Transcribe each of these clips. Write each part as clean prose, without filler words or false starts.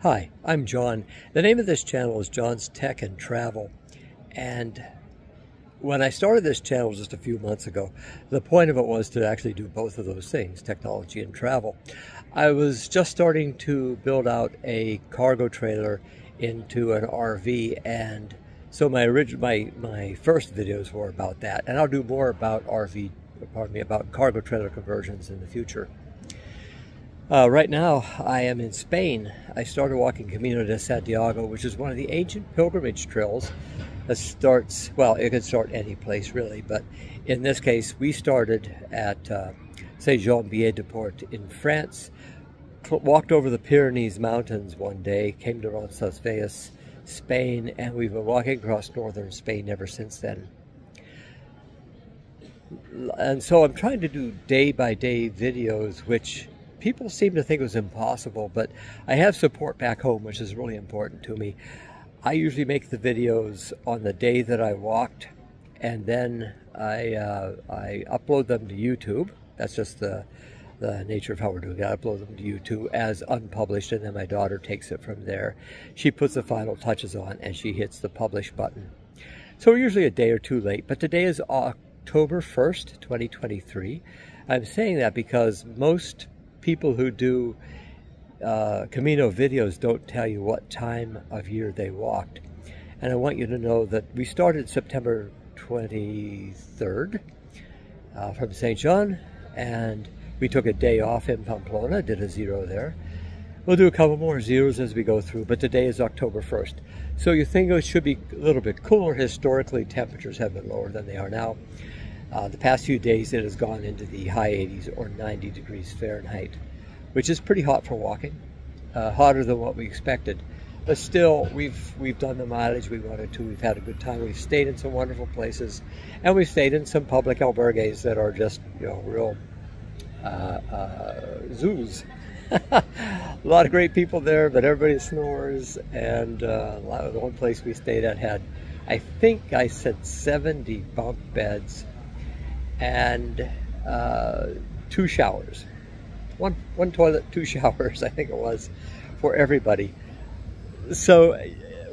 Hi, I'm John. The name of this channel is John's Tech and Travel. And when I started this channel just a few months ago, the point of it was to actually do both of those things, technology and travel. I was just starting to build out a cargo trailer into an RV, and so my first videos were about that, and I'll do more about about cargo trailer conversions in the future. Right now, I am in Spain. I started walking Camino de Santiago, which is one of the ancient pilgrimage trails that starts, well, it could start any place really, but in this case, we started at Saint-Jean-Pied-de-Port in France, walked over the Pyrenees Mountains one day, came to Roncesvalles, Spain, and we've been walking across northern Spain ever since then. And so I'm trying to do day-by-day videos, which people seem to think was impossible, but I have support back home, which is really important to me. I usually make the videos on the day that I walked, and then I upload them to YouTube. That's just the nature of how we're doing it. I upload them to YouTube as unpublished, and then my daughter takes it from there. She puts the final touches on, and she hits the publish button. So we're usually a day or two late, but today is October 1st, 2023. I'm saying that because most people who do Camino videos don't tell you what time of year they walked. And I want you to know that we started September 23rd from St. John, and we took a day off in Pamplona, did a zero there. We'll do a couple more zeros as we go through, but today is October 1st. So you think it should be a little bit cooler. Historically, temperatures have been lower than they are now. The past few days it has gone into the high 80s or 90 degrees Fahrenheit, which is pretty hot for walking, hotter than what we expected. But still, we've done the mileage we wanted to. We've had a good time. We've stayed in some wonderful places, and we've stayed in some public albergues that are just, you know, real zoos. A lot of great people there, but everybody snores. And the one place we stayed at had, I think I said 70 bunk beds and 2 showers. One toilet, 2 showers, I think it was, for everybody. So,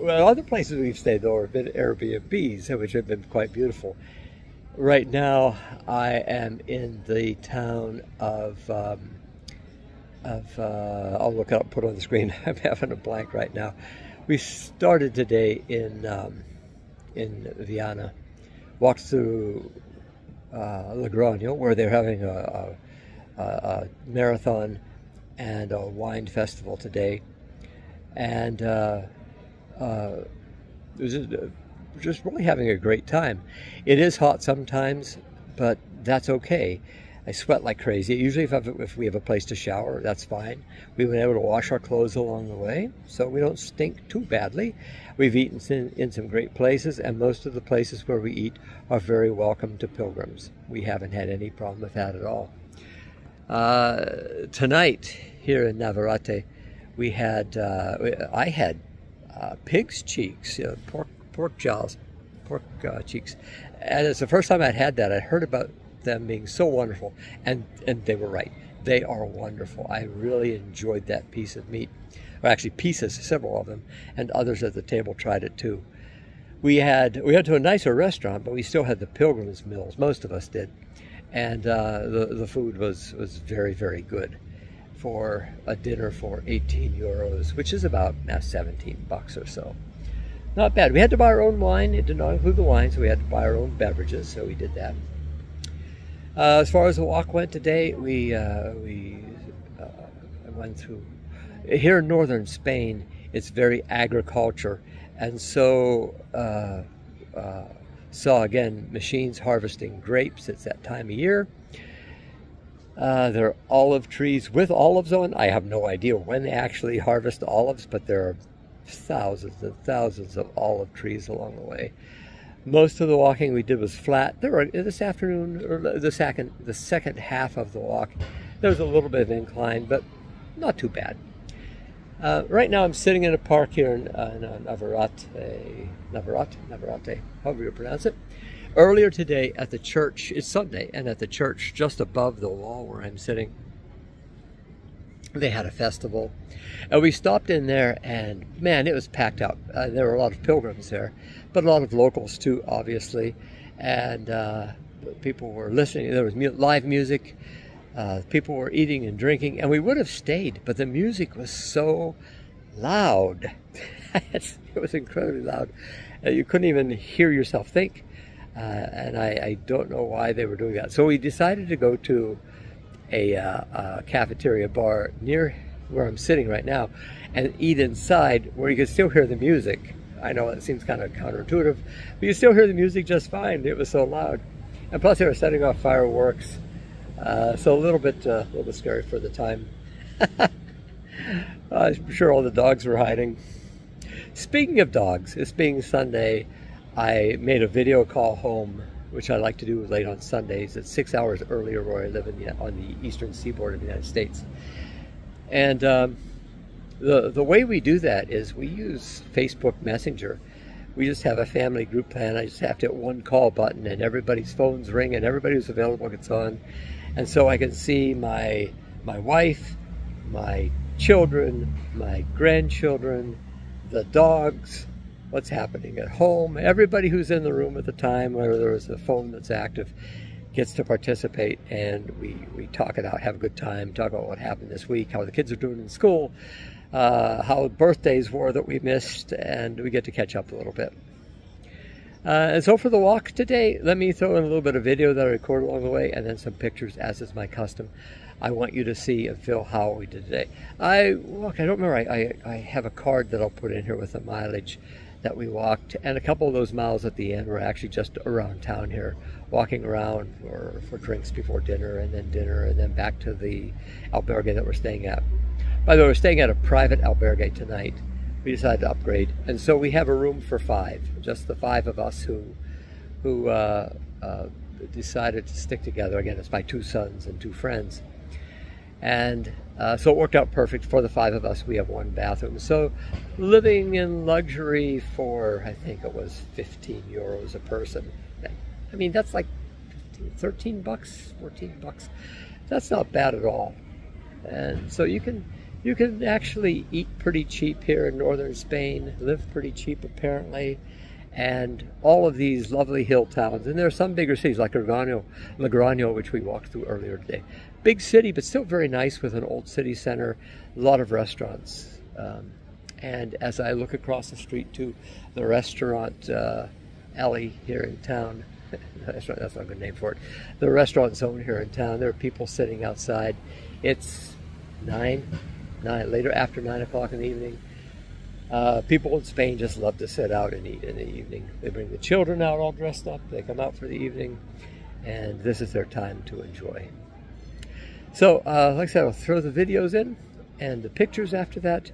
well, other places we've stayed though have been Airbnbs, which have been quite beautiful. Right now, I am in the town of I'll look it up, put it on the screen. I'm having a blank right now. We started today in VIANA, walked through Logroño, where they're having a marathon and a wine festival today, and it was just really having a great time. It is hot sometimes, but that's okay. I sweat like crazy. Usually if we have a place to shower, that's fine. We've been able to wash our clothes along the way, so we don't stink too badly. We've eaten in some great places, and most of the places where we eat are very welcome to pilgrims. We haven't had any problem with that at all. Tonight here in Navarrete, we had I had pig's cheeks, pork jaws, pork cheeks, and it's the first time I'd had that. I heard about them being so wonderful, and they were right. They are wonderful. I really enjoyed that piece of meat, or actually pieces, several of them, and others at the table tried it too. We went to a nicer restaurant, but we still had the pilgrims meals. Most of us did. And the food was very, very good for a dinner for 18 euros, which is about 17 bucks or so. Not bad. We had to buy our own wine. It did not include the wine, so we had to buy our own beverages, so we did that. As far as the walk went today, we went through, here in northern Spain, it's very agriculture, and so saw again machines harvesting grapes. It's that time of year. There are olive trees with olives on. I have no idea when they actually harvest olives, but there are thousands and thousands of olive trees along the way. Most of the walking we did was flat. There were this afternoon, or the second half of the walk, there was a little bit of incline, but not too bad. Right now I'm sitting in a park here in Navarrete, however you pronounce it. Earlier today at the church, it's Sunday, and at the church just above the wall where I'm sitting, They had a festival, and we stopped in there, and man, it was packed out. There were a lot of pilgrims there, but a lot of locals too, obviously, and people were listening. There was live music. People were eating and drinking, and we would have stayed, but the music was so loud. It was incredibly loud. You couldn't even hear yourself think, and I don't know why they were doing that. So we decided to go to a cafeteria bar near where I'm sitting right now and eat inside where you could still hear the music. I know it seems kind of counterintuitive, but you still hear the music just fine. It was so loud. And plus they were setting off fireworks, so a little bit scary for the time. I'm sure all the dogs were hiding. Speaking of dogs, this being Sunday, I made a video call home, which I like to do late on Sundays. It's 6 hours earlier where I live on the eastern seaboard of the United States. And the way we do that is we use Facebook Messenger. We just have a family group plan. I just have to hit one call button and everybody's phones ring and everybody who's available gets on. And so I can see my wife, my children, my grandchildren, the dogs, what's happening at home. Everybody who's in the room at the time, whether there was a phone that's active, gets to participate, and we talk it out, have a good time, talk about what happened this week, how the kids are doing in school, how birthdays were that we missed, and we get to catch up a little bit. And so for the walk today, let me throw in a little bit of video that I recorded along the way, and then some pictures, as is my custom. I want you to see and feel how we did today. I don't remember, I have a card that I'll put in here with the mileage that we walked, and a couple of those miles at the end were actually just around town here, walking around for drinks before dinner, and then back to the albergue that we're staying at. By the way, we're staying at a private albergue tonight. We decided to upgrade, and so we have a room for 5, just the 5 of us who decided to stick together. Again, it's my 2 sons and 2 friends. And so it worked out perfect for the 5 of us. We have 1 bathroom. So living in luxury for, I think it was 15 euros a person. I mean, that's like 13 bucks, 14 bucks. That's not bad at all. And so you can actually eat pretty cheap here in northern Spain, live pretty cheap apparently. And all of these lovely hill towns, and there are some bigger cities like Logroño, which we walked through earlier today. Big city, but still very nice with an old city center, a lot of restaurants. And as I look across the street to the restaurant alley here in town, that's not a good name for it, the restaurant zone here in town, there are people sitting outside. It's later after 9 o'clock in the evening. People in Spain just love to sit out and eat in the evening. They bring the children out all dressed up, they come out for the evening, and this is their time to enjoy. So, like I said, I'll throw the videos in and the pictures after that.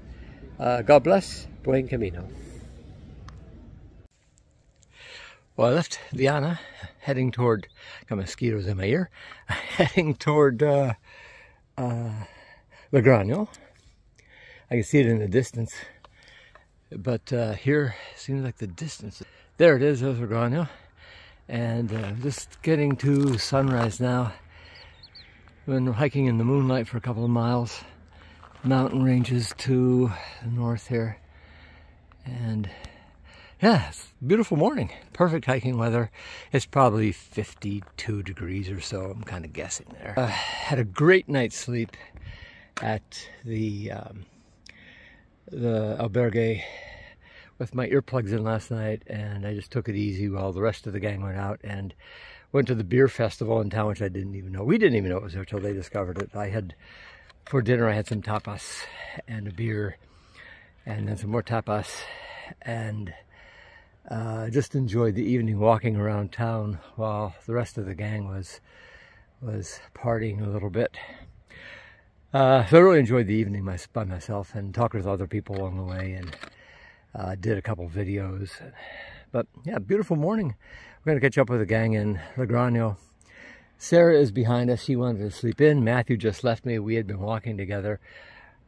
God bless. Buen Camino. Well, I left VIANA, heading toward, got mosquitoes in my ear, heading toward Logroño. I can see it in the distance, but here seems like the distance. There it is, there's Logroño, and just getting to sunrise now. Been hiking in the moonlight for a couple of miles, mountain ranges to the north here, and yeah, it's a beautiful morning, perfect hiking weather. It's probably 52 degrees or so, I'm kind of guessing there. Had a great night's sleep at the albergue with my earplugs in last night, and I just took it easy while the rest of the gang went out and went to the beer festival in town, which I didn't even know. We didn't even know it was there until they discovered it. For dinner, I had some tapas and a beer, and then some more tapas, and just enjoyed the evening walking around town while the rest of the gang was partying a little bit. So I really enjoyed the evening by myself and talked with other people along the way, and did a couple videos. But yeah, beautiful morning. We're going to catch up with the gang in Logroño. Sarah is behind us. She wanted to sleep in. Matthew just left me. We had been walking together.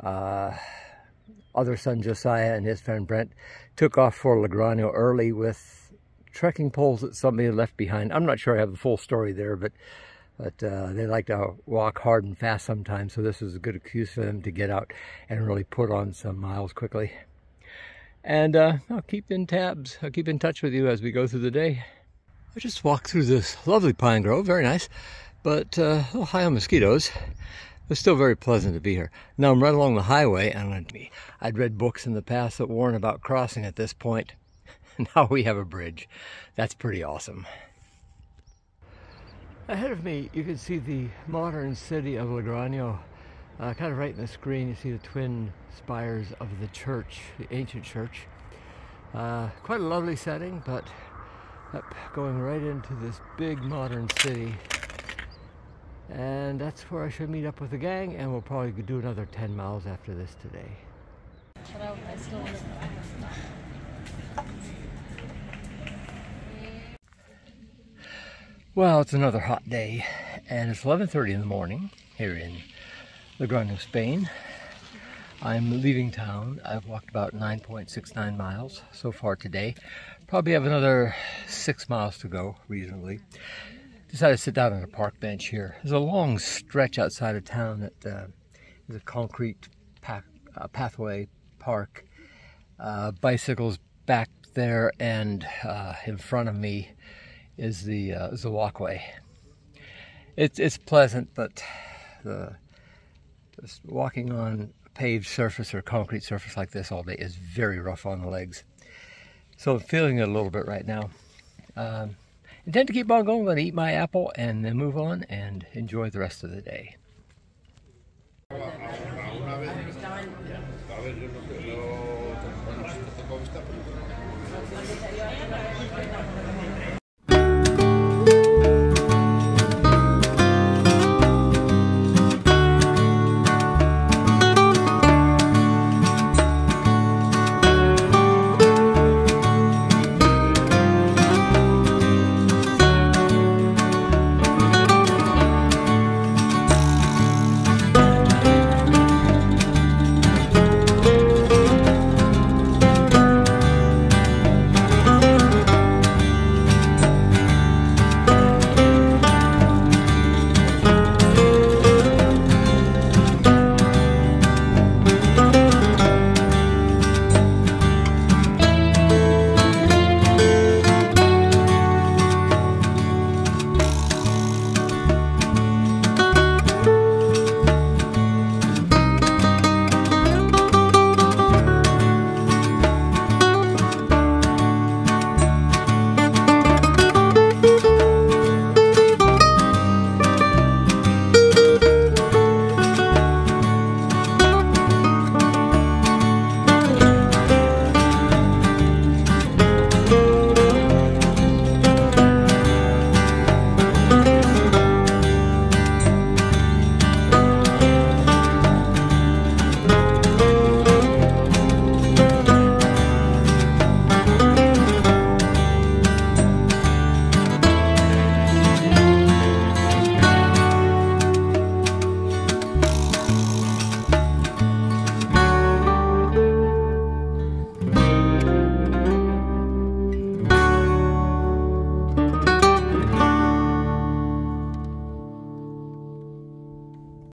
Other son Josiah and his friend Brent took off for Logroño early with trekking poles that somebody had left behind. I'm not sure I have the full story there, but But they like to walk hard and fast sometimes, so this is a good excuse for them to get out and really put on some miles quickly. And I'll keep in tabs. I'll keep in touch with you as we go through the day. I just walked through this lovely pine grove, very nice, but a little high on mosquitoes. It's still very pleasant to be here. Now I'm right along the highway, and I'd read books in the past that warn about crossing at this point. Now we have a bridge. That's pretty awesome. Ahead of me, you can see the modern city of Logroño. Kind of right in the screen, you see the twin spires of the church, the ancient church. Quite a lovely setting, but going right into this big modern city. And that's where I should meet up with the gang, and we'll probably do another 10 miles after this today. Well, it's another hot day, and it's 11:30 in the morning here in Logroño, Spain. I'm leaving town. I've walked about 9.69 miles so far today. Probably have another 6 miles to go, reasonably. Decided to sit down on a park bench here. There's a long stretch outside of town that is a concrete pathway park. Bicycles back there, and in front of me is the walkway. It's pleasant, but just walking on a paved surface or concrete surface like this all day is very rough on the legs. So I'm feeling it a little bit right now. Intend to keep on going. I'm going to eat my apple and then move on and enjoy the rest of the day.